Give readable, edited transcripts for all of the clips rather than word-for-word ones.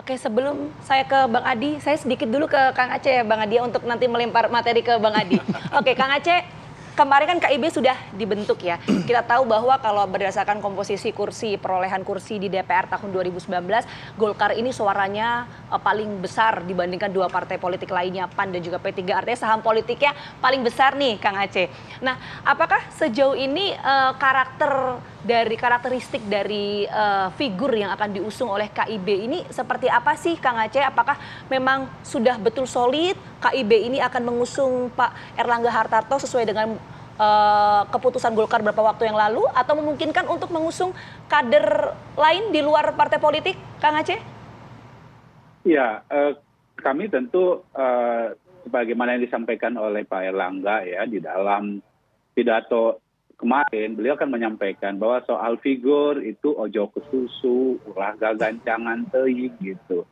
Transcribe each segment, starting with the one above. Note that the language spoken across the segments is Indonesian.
Oke, sebelum saya ke Bang Adi, saya sedikit dulu ke Kang Aceh ya, Bang Adi, untuk nanti melempar materi ke Bang Adi. Oke, Kang Aceh, kemarin kan KIB sudah dibentuk ya. Kita tahu bahwa kalau berdasarkan komposisi kursi, perolehan kursi di DPR tahun 2019, Golkar ini suaranya paling besar dibandingkan dua partai politik lainnya, PAN dan juga P3. Artinya saham politiknya paling besar nih, Kang Aceh. Nah, apakah sejauh ini karakteristik dari figur yang akan diusung oleh KIB ini seperti apa sih, Kang Aceh? Apakah memang sudah betul solid KIB ini akan mengusung Pak Erlangga Hartarto sesuai dengan keputusan Golkar beberapa waktu yang lalu, atau memungkinkan untuk mengusung kader lain di luar partai politik, Kang Aceh? Ya, kami tentu sebagaimana yang disampaikan oleh Pak Erlangga ya di dalam pidato kemarin, beliau kan menyampaikan bahwa soal figur itu ojo kesusu, ulah gagancangan teuing gitu.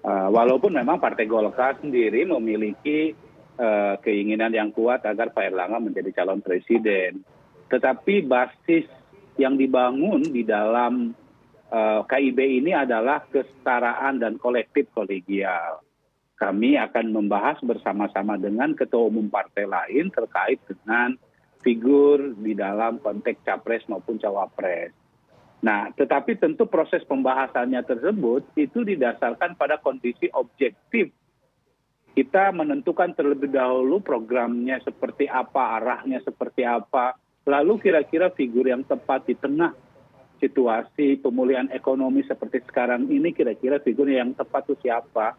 Walaupun memang Partai Golkar sendiri memiliki keinginan yang kuat agar Pak Erlangga menjadi calon presiden. Tetapi basis yang dibangun di dalam KIB ini adalah kesetaraan dan kolektif kolegial. Kami akan membahas bersama-sama dengan ketua umum partai lain terkait dengan figur di dalam konteks capres maupun cawapres. Nah, tetapi tentu proses pembahasannya tersebut itu didasarkan pada kondisi objektif. Kita menentukan terlebih dahulu programnya seperti apa, arahnya seperti apa, lalu kira-kira figur yang tepat di tengah situasi pemulihan ekonomi seperti sekarang ini, kira-kira figur yang tepat itu siapa.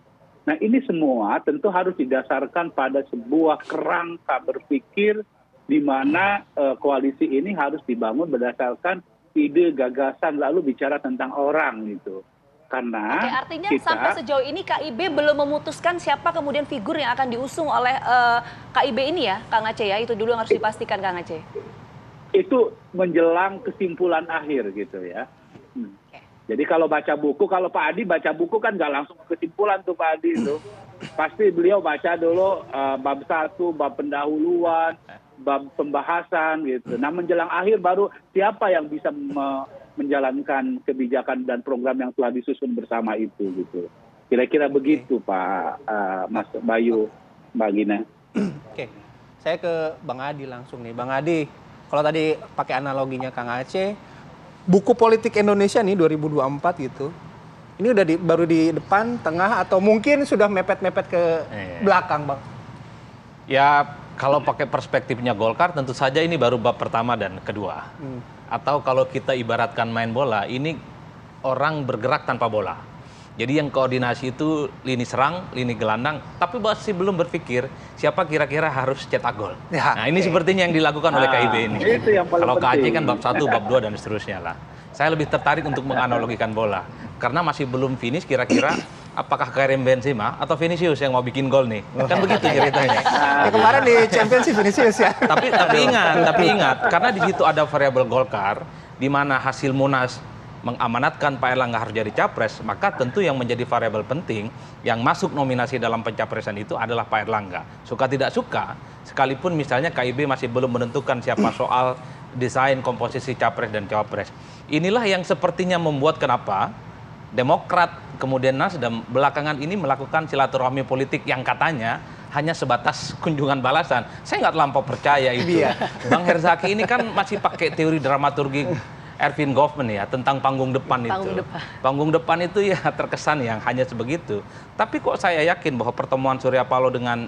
Nah, ini semua tentu harus didasarkan pada sebuah kerangka berpikir di mana koalisi ini harus dibangun berdasarkan ide, gagasan, lalu bicara tentang orang gitu. Karena oke, artinya sampai sejauh ini KIB belum memutuskan siapa kemudian figur yang akan diusung oleh KIB ini ya, Kang Aceh ya? Itu dulu yang harus dipastikan, Kang Aceh. Itu menjelang kesimpulan akhir gitu ya. Jadi kalau baca buku, kalau Pak Adi baca buku kan nggak langsung kesimpulan tuh Pak Adi itu. Pasti beliau baca dulu bab 1, bab pendahuluan, bab pembahasan gitu. Nah, menjelang akhir baru siapa yang bisa menjalankan kebijakan dan program yang telah disusun bersama itu gitu. Kira-kira begitu Pak Mas Bayu, Mbak Gina. Oke, saya ke Bang Adi langsung nih. Bang Adi, kalau tadi pakai analoginya Kang Aceh, buku politik Indonesia nih 2024 gitu, ini udah baru di depan, tengah, atau mungkin sudah mepet-mepet ke belakang, Bang? Ya, kalau pakai perspektifnya Golkar, tentu saja ini baru bab pertama dan kedua. Atau kalau kita ibaratkan main bola, ini orang bergerak tanpa bola. Jadi yang koordinasi itu lini serang, lini gelandang, tapi masih belum berpikir siapa kira-kira harus cetak gol. Ya, nah, ini sepertinya yang dilakukan oleh KIB ini. Itu yang paling kalau KAJ penting. kan bab 1, bab 2 dan seterusnya lah. Saya lebih tertarik untuk menganalogikan bola. Karena masih belum finish kira-kira apakah Karim Benzema atau Vinicius yang mau bikin gol nih. Kan begitu ceritanya. Kemarin di Championship Vinicius ya. Tapi ingat, karena di situ ada variabel Golkar, di mana hasil Munas mengamanatkan Pak Erlangga harus jadi capres, maka tentu yang menjadi variabel penting yang masuk nominasi dalam pencapresan itu adalah Pak Erlangga. Suka tidak suka, sekalipun misalnya KIB masih belum menentukan siapa soal desain komposisi capres dan cawapres. Inilah yang sepertinya membuat kenapa Demokrat kemudian Nasdem belakangan ini melakukan silaturahmi politik yang katanya hanya sebatas kunjungan balasan. Saya nggak terlampau percaya itu. Bang Herzaki ini kan masih pakai teori dramaturgi Erving Goffman ya, tentang panggung depan itu. Panggung depan itu ya terkesan yang hanya sebegitu. Tapi kok saya yakin bahwa pertemuan Surya Paloh dengan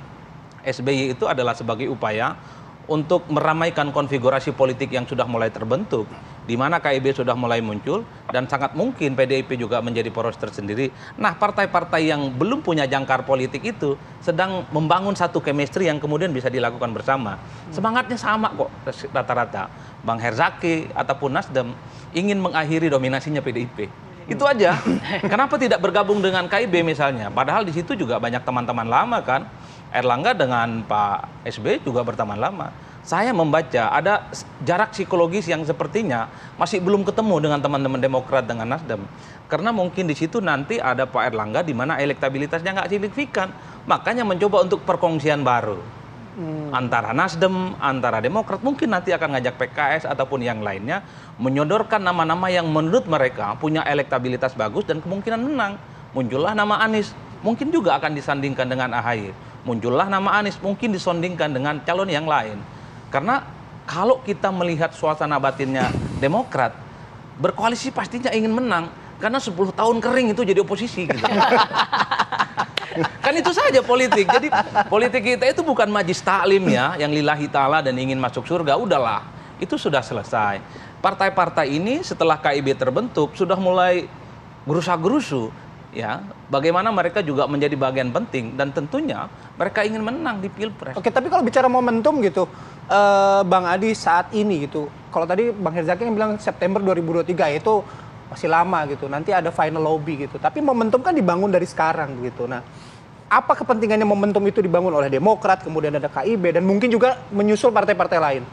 SBY itu adalah sebagai upaya untuk meramaikan konfigurasi politik yang sudah mulai terbentuk, di mana KIB sudah mulai muncul, dan sangat mungkin PDIP juga menjadi poros tersendiri. Nah, partai-partai yang belum punya jangkar politik itu sedang membangun satu chemistry yang kemudian bisa dilakukan bersama. Semangatnya sama kok rata-rata. Bang Herzaki ataupun Nasdem ingin mengakhiri dominasinya PDIP. Itu aja. Kenapa tidak bergabung dengan KIB misalnya? Padahal di situ juga banyak teman-teman lama kan. Erlangga dengan Pak SBY juga berteman lama. Saya membaca ada jarak psikologis yang sepertinya masih belum ketemu dengan teman-teman Demokrat dengan Nasdem. Karena mungkin di situ nanti ada Pak Erlangga di mana elektabilitasnya nggak signifikan. Makanya mencoba untuk perkongsian baru. Antara Nasdem, antara Demokrat, mungkin nanti akan ngajak PKS ataupun yang lainnya menyodorkan nama-nama yang menurut mereka punya elektabilitas bagus dan kemungkinan menang. muncullah nama Anies, mungkin juga akan disandingkan dengan AHY. Muncullah nama Anies, mungkin disondingkan dengan calon yang lain. Karena kalau kita melihat suasana batinnya Demokrat, berkoalisi pastinya ingin menang, karena 10 tahun kering itu jadi oposisi gitu. Kan itu saja politik. Jadi politik kita itu bukan majlis taklim ya, yang lillahi ta'ala dan ingin masuk surga, udahlah. Itu sudah selesai. Partai-partai ini setelah KIB terbentuk sudah mulai gerusa-gerusu ya. Bagaimana mereka juga menjadi bagian penting dan tentunya mereka ingin menang di Pilpres. Oke, tapi kalau bicara momentum gitu, Bang Adi saat ini gitu. Kalau tadi Bang Herzaki yang bilang September 2023 itu masih lama gitu. Nanti ada final lobby gitu. Tapi momentum kan dibangun dari sekarang gitu. Nah, apa kepentingannya momentum itu dibangun oleh Demokrat, kemudian ada KIB dan mungkin juga menyusul partai-partai lain?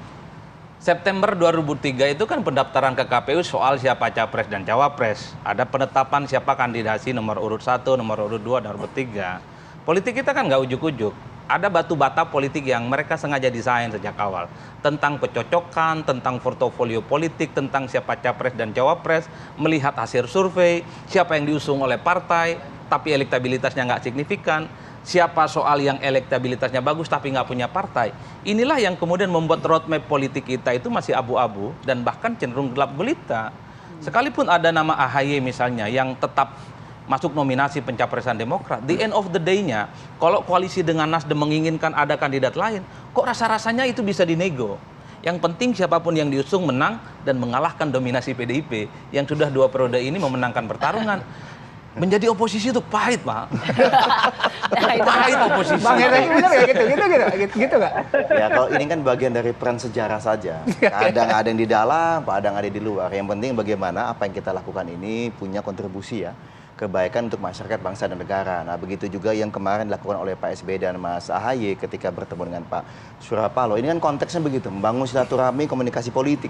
September 2003 itu kan pendaftaran ke KPU soal siapa capres dan cawapres. Ada penetapan siapa kandidasi nomor urut 1, nomor urut 2, nomor urut 3. Politik kita kan nggak ujuk-ujuk. Ada batu bata politik yang mereka sengaja desain sejak awal. Tentang pecocokan, tentang portofolio politik, tentang siapa capres dan cawapres, melihat hasil survei, siapa yang diusung oleh partai, tapi elektabilitasnya nggak signifikan, siapa soal yang elektabilitasnya bagus tapi nggak punya partai. Inilah yang kemudian membuat roadmap politik kita itu masih abu-abu dan bahkan cenderung gelap gulita. Sekalipun ada nama AHY misalnya yang tetap masuk nominasi pencapresan Demokrat, the end of the day-nya, kalau koalisi dengan Nasdem menginginkan ada kandidat lain, kok rasa-rasanya itu bisa dinego. Yang penting siapapun yang diusung menang dan mengalahkan dominasi PDIP yang sudah 2 periode ini memenangkan pertarungan. Menjadi oposisi itu pahit, Pak. Pahit oposisi. Bang Herzaki benar ya gitu nggak? Ya kalau ini kan bagian dari peran sejarah saja. Kadang ada yang di dalam, kadang ada di luar. Yang penting bagaimana apa yang kita lakukan ini punya kontribusi ya, kebaikan untuk masyarakat, bangsa dan negara. Nah begitu juga yang kemarin dilakukan oleh Pak SBY dan Mas AHY ketika bertemu dengan Pak Surya Paloh. Ini kan konteksnya begitu, membangun silaturahmi, komunikasi politik.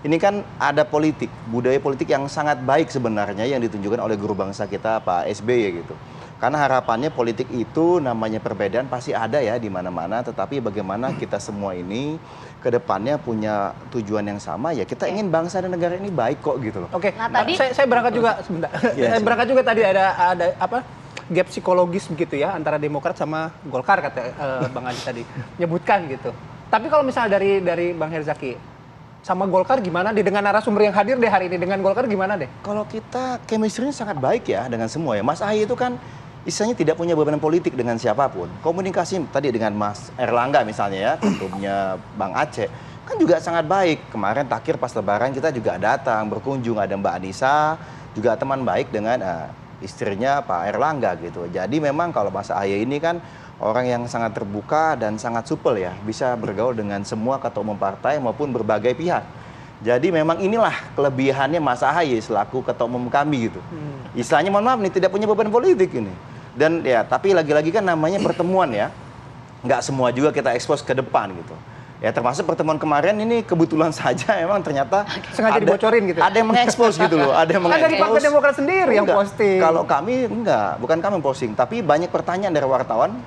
Ini kan ada politik, budaya politik yang sangat baik sebenarnya yang ditunjukkan oleh guru bangsa kita Pak SBY gitu. Karena harapannya politik itu namanya perbedaan pasti ada ya di mana-mana, tetapi bagaimana kita semua ini ke depannya punya tujuan yang sama ya, kita ingin bangsa dan negara ini baik kok gitu loh. Oke, Nah, tadi- saya berangkat juga sebentar. Iya, Saya berangkat juga tadi ada apa? Gap psikologis begitu ya antara Demokrat sama Golkar kata Bang Adi tadi nyebutkan gitu. Tapi kalau misalnya dari Bang Herzaki sama Golkar gimana deh dengan narasumber yang hadir deh hari ini, dengan Golkar gimana deh? Kalau kita chemistry-nya sangat baik ya dengan semua ya. Mas AHY itu kan istilahnya tidak punya beban politik dengan siapapun. Komunikasi tadi dengan Mas Erlangga misalnya ya, ketumnya Bang Aceh, kan juga sangat baik. Kemarin terakhir pas Lebaran kita juga datang, berkunjung, ada Mbak Anissa, juga teman baik dengan istrinya Pak Erlangga gitu. Jadi memang kalau Mas AHY ini kan orang yang sangat terbuka dan sangat supel ya, bisa bergaul dengan semua ketua umum partai maupun berbagai pihak. Jadi memang inilah kelebihannya Mas AHY selaku ketua umum kami gitu. Istilahnya mohon maaf nih, tidak punya beban politik ini. Dan ya, tapi lagi-lagi kan namanya pertemuan ya. Nggak semua juga kita ekspos ke depan gitu. Ya termasuk pertemuan kemarin ini kebetulan saja memang ternyata Sengaja dibocorin gitu. Ada yang mengekspos gitu loh, ada yang Kan dari mengekspos. Partai Demokrat sendiri yang Enggak. posting. Kalau kami enggak, bukan kami yang posting, tapi banyak pertanyaan dari wartawan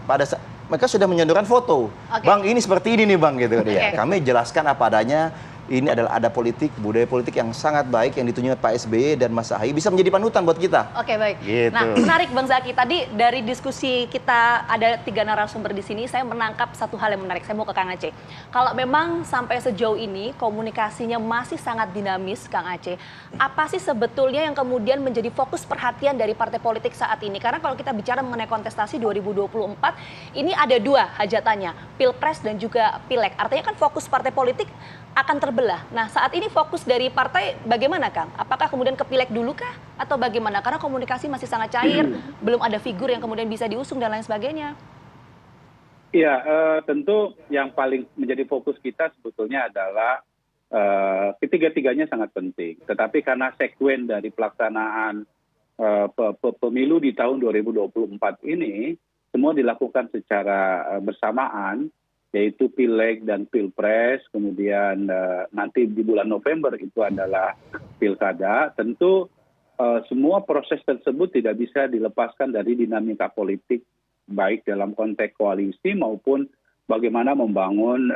mereka sudah menyodorkan foto. Oke. Bang, ini seperti ini nih, Bang gitu ya. Oke. Kami jelaskan apa adanya. Ini adalah ada politik, budaya politik yang sangat baik yang ditunjukkan Pak SBY dan Mas AHY bisa menjadi panutan buat kita. Oke, baik. Gitu. Nah, menarik Bang Zaki. Tadi dari diskusi kita ada 3 narasumber di sini, saya menangkap satu hal yang menarik. Saya mau ke Kang Aceh. Kalau memang sampai sejauh ini komunikasinya masih sangat dinamis, Kang Aceh, apa sih sebetulnya yang kemudian menjadi fokus perhatian dari partai politik saat ini? Karena kalau kita bicara mengenai kontestasi 2024, ini ada 2 hajatannya, Pilpres dan juga Pileg. Artinya kan fokus partai politik akan terbelah. Nah, saat ini fokus dari partai bagaimana, Kang? Apakah kemudian ke Pileg dulu kah? Atau bagaimana? Karena komunikasi masih sangat cair, belum ada figur yang kemudian bisa diusung dan lain sebagainya. Ya, tentu yang paling menjadi fokus kita sebetulnya adalah ketiga-tiganya sangat penting. Tetapi karena sekuen dari pelaksanaan pemilu di tahun 2024 ini, semua dilakukan secara bersamaan, yaitu Pileg dan Pilpres, kemudian nanti di bulan November itu adalah Pilkada. Tentu semua proses tersebut tidak bisa dilepaskan dari dinamika politik, baik dalam konteks koalisi maupun bagaimana membangun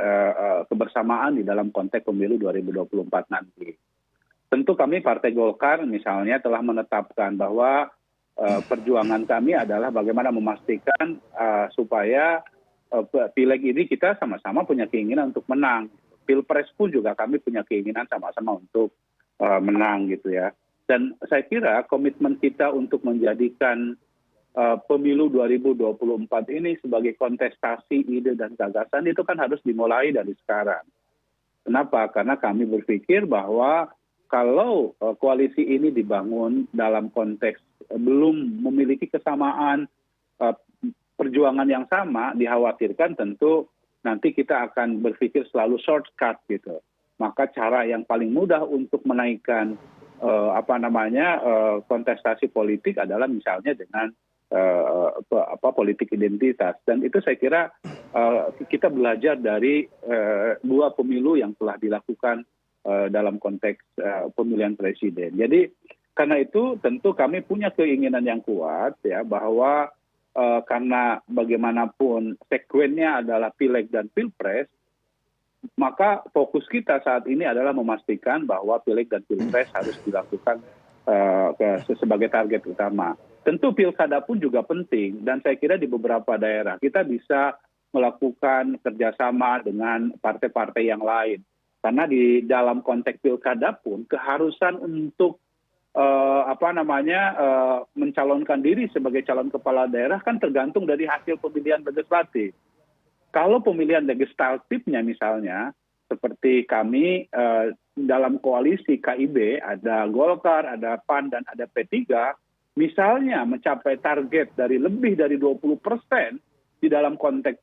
kebersamaan di dalam konteks pemilu 2024 nanti. Tentu kami Partai Golkar misalnya telah menetapkan bahwa perjuangan kami adalah bagaimana memastikan supaya pileg ini kita sama-sama punya keinginan untuk menang. Pilpres pun juga kami punya keinginan sama-sama untuk menang gitu ya. Dan saya kira komitmen kita untuk menjadikan pemilu 2024 ini sebagai kontestasi ide dan gagasan itu kan harus dimulai dari sekarang. Kenapa? Karena kami berpikir bahwa kalau koalisi ini dibangun dalam konteks belum memiliki kesamaan perjuangan yang sama, dikhawatirkan tentu nanti kita akan berpikir selalu shortcut gitu. Maka cara yang paling mudah untuk menaikkan kontestasi politik adalah misalnya dengan politik identitas. Dan itu saya kira kita belajar dari dua pemilu yang telah dilakukan dalam konteks pemilihan presiden. Jadi karena itu tentu kami punya keinginan yang kuat ya bahwa karena bagaimanapun sekuennya adalah pileg dan pilpres, maka fokus kita saat ini adalah memastikan bahwa pileg dan pilpres harus dilakukan sebagai target utama. Tentu pilkada pun juga penting dan saya kira di beberapa daerah kita bisa melakukan kerjasama dengan partai-partai yang lain. Karena di dalam konteks pilkada pun keharusan untuk mencalonkan diri sebagai calon kepala daerah kan tergantung dari hasil pemilihan legislatif. Kalau pemilihan legislatifnya misalnya seperti kami dalam koalisi KIB ada Golkar, ada PAN dan ada P3, misalnya mencapai target dari lebih dari 20% di dalam konteks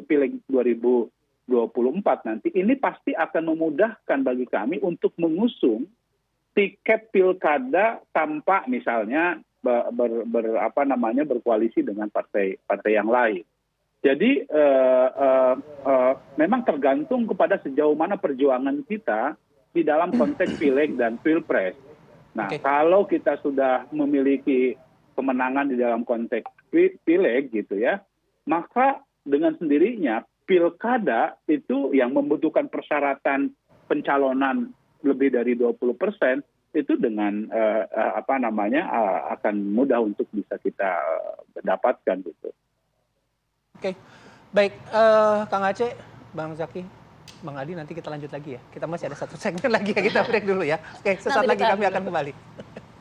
pileg 2024 nanti, ini pasti akan memudahkan bagi kami untuk mengusung tiket pilkada tanpa misalnya berkoalisi dengan partai yang lain. Jadi memang tergantung kepada sejauh mana perjuangan kita di dalam konteks pileg dan pilpres. Nah, kalau kita sudah memiliki kemenangan di dalam konteks pileg gitu ya, maka dengan sendirinya pilkada itu yang membutuhkan persyaratan pencalonan lebih dari 20% itu dengan akan mudah untuk bisa kita dapatkan gitu. Oke, baik Kang Aceh, Bang Zaky, Bang Adi, nanti kita lanjut lagi ya. Kita masih ada satu segmen lagi ya, kita break dulu ya. Oke, sesaat lagi kami akan kembali.